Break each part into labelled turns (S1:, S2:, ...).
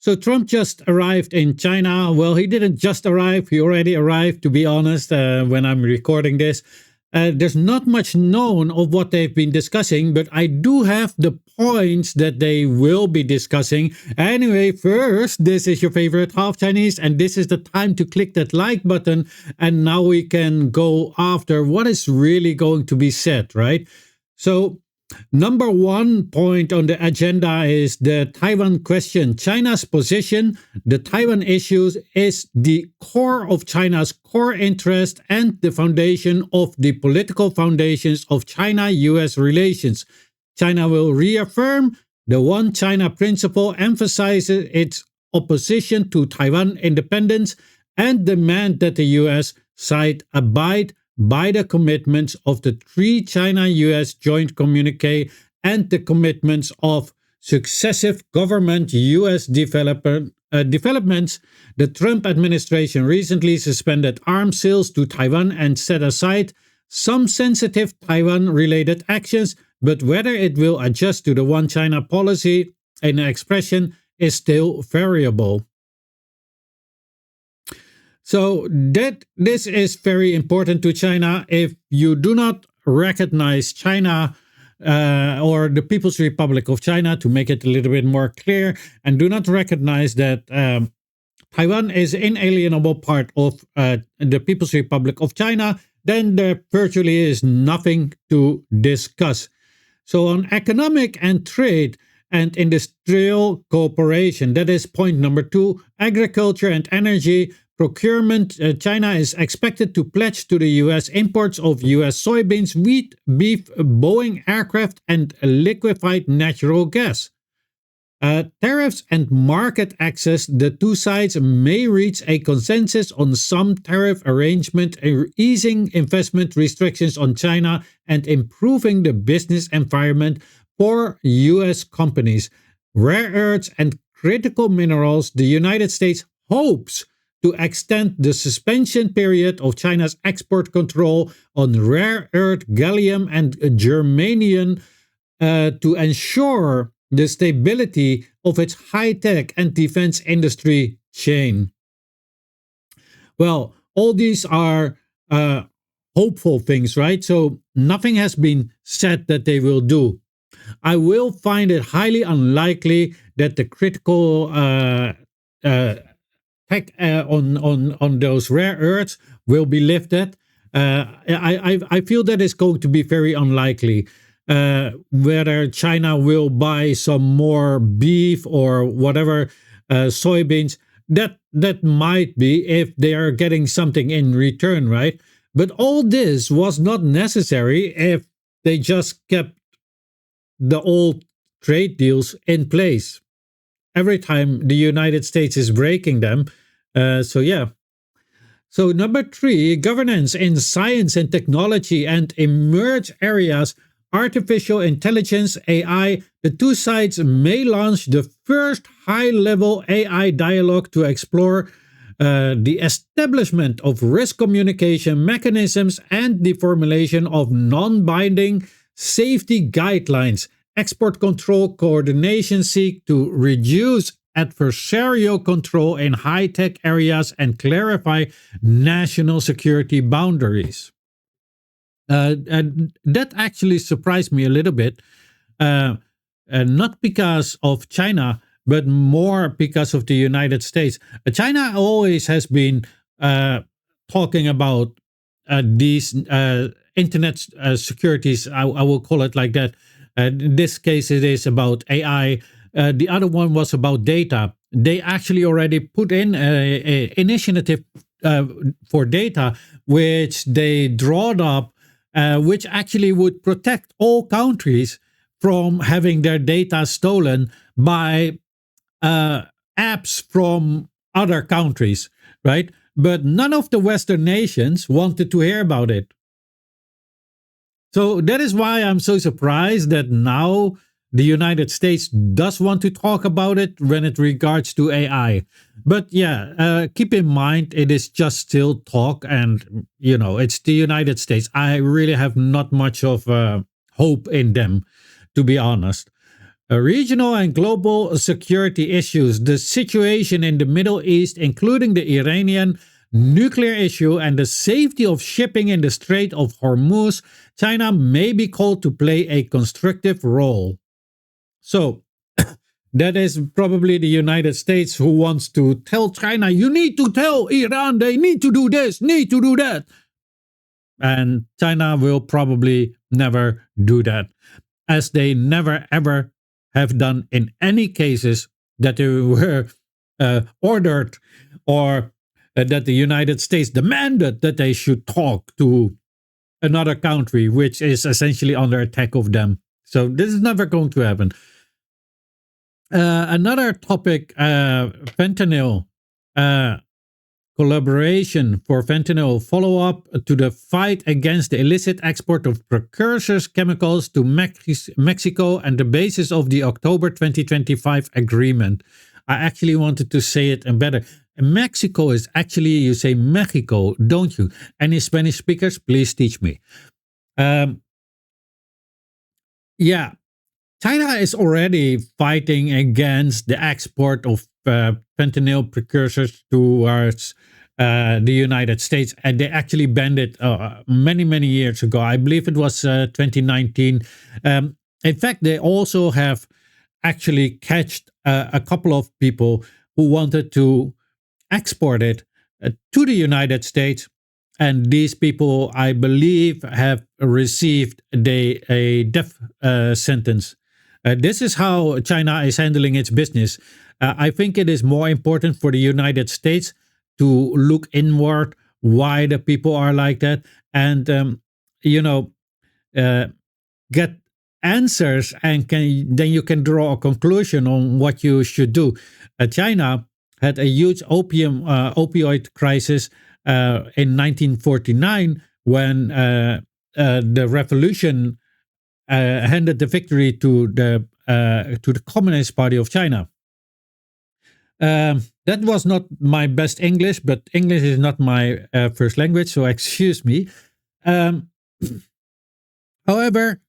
S1: So Trump just arrived in China. Well, he didn't just arrive, he already arrived, to be honest, when I'm recording this. There's not much known of what they've been discussing, but I do have the points that they will be discussing. Anyway, first, this is your favorite half Chinese, and this is the time to click that like button. And now we can go after what is really going to be said, right? So, number one point on the agenda is the Taiwan question. China's position, the Taiwan issues, is the core of China's core interest and the foundation of the political foundations of China-US relations. China will reaffirm the One China principle, emphasizes its opposition to Taiwan independence, and demand that the US side abide by the commitments of the three China-US joint communique and the commitments of successive government US developments. The Trump administration recently suspended arms sales to Taiwan and set aside some sensitive Taiwan-related actions, but whether it will adjust to the One China policy in expression is still variable. So this is very important to China. If you do not recognize China or the People's Republic of China, to make it a little bit more clear, and do not recognize that Taiwan is an inalienable part of the People's Republic of China, then there virtually is nothing to discuss. So on economic and trade and industrial cooperation, that is point number two, agriculture and energy procurement, China is expected to pledge to the US imports of US soybeans, wheat, beef, Boeing aircraft, and liquefied natural gas. Tariffs and market access, the two sides may reach a consensus on some tariff arrangement, easing investment restrictions on China and improving the business environment for US companies. Rare earths and critical minerals, the United States hopes to extend the suspension period of China's export control on rare earth, gallium, and germanium to ensure the stability of its high-tech and defense industry chain. Well, all these are hopeful things, right? So nothing has been said that they will do. I will find it highly unlikely that the critical on those rare earths will be lifted. I feel that is going to be very unlikely. Whether China will buy some more beef or whatever, soybeans, that might be if they are getting something in return, right? But all this was not necessary if they just kept the old trade deals in place. Every time the United States is breaking them. So number three, governance in science and technology and emerging areas, artificial intelligence, AI. The two sides may launch the first high-level AI dialogue to explore the establishment of risk communication mechanisms and the formulation of non-binding safety guidelines. Export control coordination seek to reduce adversarial control in high-tech areas and clarify national security boundaries. And that actually surprised me a little bit, not because of China, but more because of the United States. China always has been talking about these internet securities, I will call it like that. In this case, it is about AI. The other one was about data. They actually already put in an initiative for data, which they drawed up, which actually would protect all countries from having their data stolen by apps from other countries, right? But none of the Western nations wanted to hear about it. So that is why I'm so surprised that now the United States does want to talk about it when it regards to AI. But yeah, keep in mind, it is just still talk and, it's the United States. I really have not much of hope in them, to be honest. Regional and global security issues, the situation in the Middle East, including the Iranian nuclear issue and the safety of shipping in the Strait of Hormuz, China may be called to play a constructive role. So, that is probably the United States who wants to tell China, you need to tell Iran they need to do this, need to do that. And China will probably never do that, as they never ever have done in any cases that they were ordered or that the United States demanded that they should talk to another country which is essentially under attack of them. So this is never going to happen. Another topic, fentanyl. Collaboration for fentanyl follow-up to the fight against the illicit export of precursors chemicals to Mexico and the basis of the October 2025 agreement. I actually wanted to say it better. Mexico is actually, you say Mexico, don't you? Any Spanish speakers, please teach me. Yeah, China is already fighting against the export of fentanyl precursors towards the United States, and they actually banned it many, many years ago. I believe it was 2019. In fact, they also have actually catched a couple of people who wanted to export it to the United States. And these people, I believe, have received a death sentence. This is how China is handling its business. I think it is more important for the United States to look inward why the people are like that and, get answers, and then you can draw a conclusion on what you should do. China had a huge opioid crisis in 1949 when the revolution handed the victory to the Communist Party of China. That was not my best English, but English is not my first language, so excuse me. However,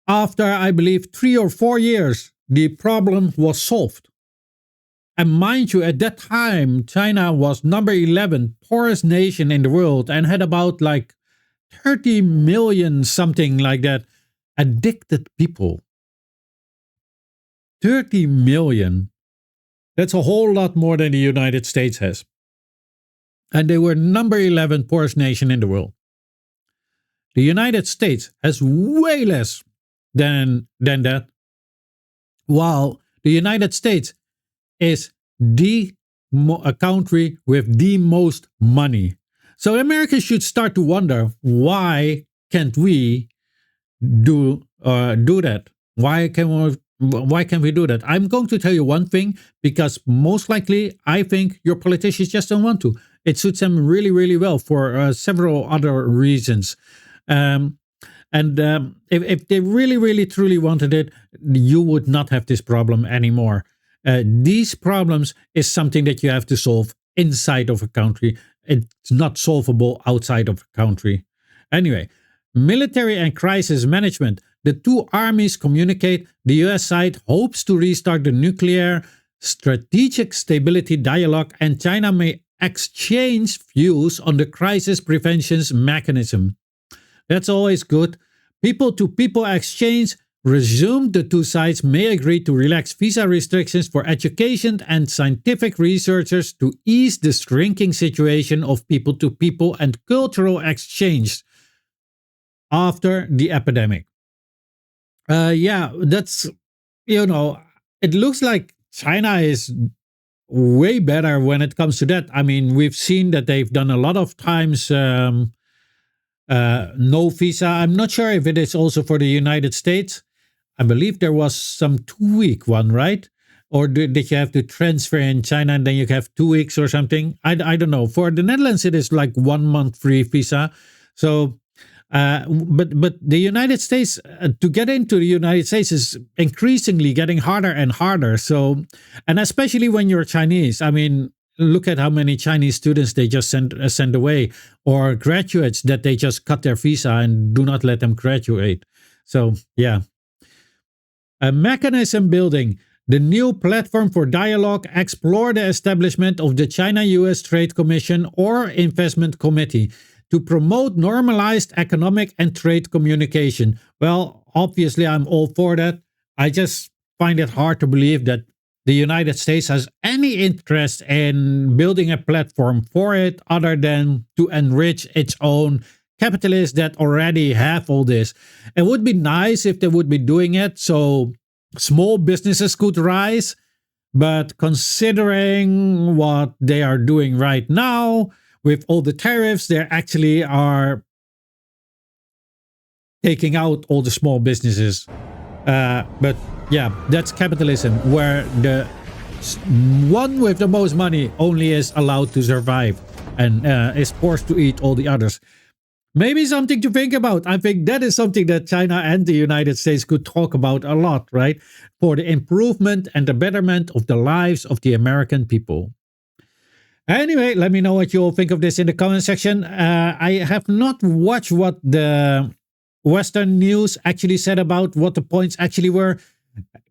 S1: after I believe 3 or 4 years, the problem was solved. And mind you, at that time, China was number 11 poorest nation in the world and had about like 30 million, something like that, addicted people. 30 million. That's a whole lot more than the United States has. And they were number 11 poorest nation in the world. The United States has way less than that, while the United States is a country with the most money. So America should start to wonder, why can't we do that? Why can't we do that? I'm going to tell you one thing, because most likely I think your politicians just don't want to. It suits them really, really well for several other reasons. If they really, really, truly wanted it, you would not have this problem anymore. These problems is something that you have to solve inside of a country. It's not solvable outside of a country. Anyway, military and crisis management. The two armies communicate. The US side hopes to restart the nuclear strategic stability dialogue, and China may exchange views on the crisis prevention mechanism. That's always good. People-to-people exchange resumed. The two sides may agree to relax visa restrictions for education and scientific researchers to ease the shrinking situation of people-to-people and cultural exchange after the epidemic. That's, it looks like China is way better when it comes to that. I mean, we've seen that they've done a lot of times no visa. I'm not sure if it is also for the United States. I believe there was some 2-week one, right? Or did you have to transfer in China and then you have 2 weeks or something? I don't know. For the Netherlands, it is like 1 month free visa. So, but the United States, to get into the United States is increasingly getting harder and harder. So, and especially when you're Chinese, I mean, look at how many Chinese students they just send away, or graduates that they just cut their visa and do not let them graduate. So, yeah. A mechanism building. The new platform for dialogue explore the establishment of the China-US Trade Commission or Investment Committee to promote normalized economic and trade communication. Well, obviously I'm all for that. I just find it hard to believe that the United States has any interest in building a platform for it other than to enrich its own capitalists that already have all this. It would be nice if they would be doing it so small businesses could rise, but considering what they are doing right now with all the tariffs, they actually are taking out all the small businesses. But yeah, that's capitalism, where the one with the most money only is allowed to survive and is forced to eat all the others. Maybe something to think about. I think that is something that China and the United States could talk about a lot, right? For the improvement and the betterment of the lives of the American people. Anyway, let me know what you all think of this in the comment section. I have not watched what the Western news actually said about what the points actually were.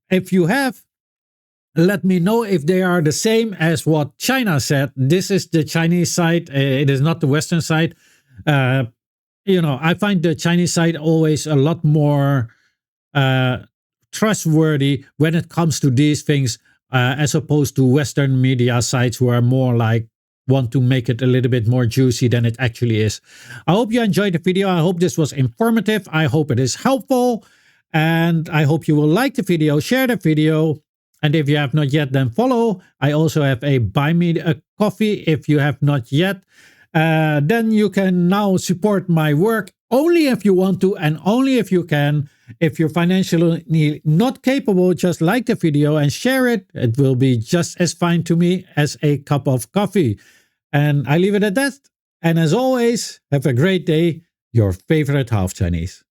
S1: If you have, let me know if they are the same as what China said. This is the Chinese side. It is not the Western side. I find the Chinese side always a lot more trustworthy when it comes to these things, as opposed to Western media sites who are more like want to make it a little bit more juicy than it actually is. I hope you enjoyed the video. I hope this was informative. I hope it is helpful. And I hope you will like the video, share the video. And if you have not yet, then follow. I also have a buy me a coffee if you have not yet. Then you can now support my work only if you want to and only if you can. If you're financially not capable, just like the video and share it. It will be just as fine to me as a cup of coffee. And I leave it at that. And as always, have a great day. Your favorite half Chinese.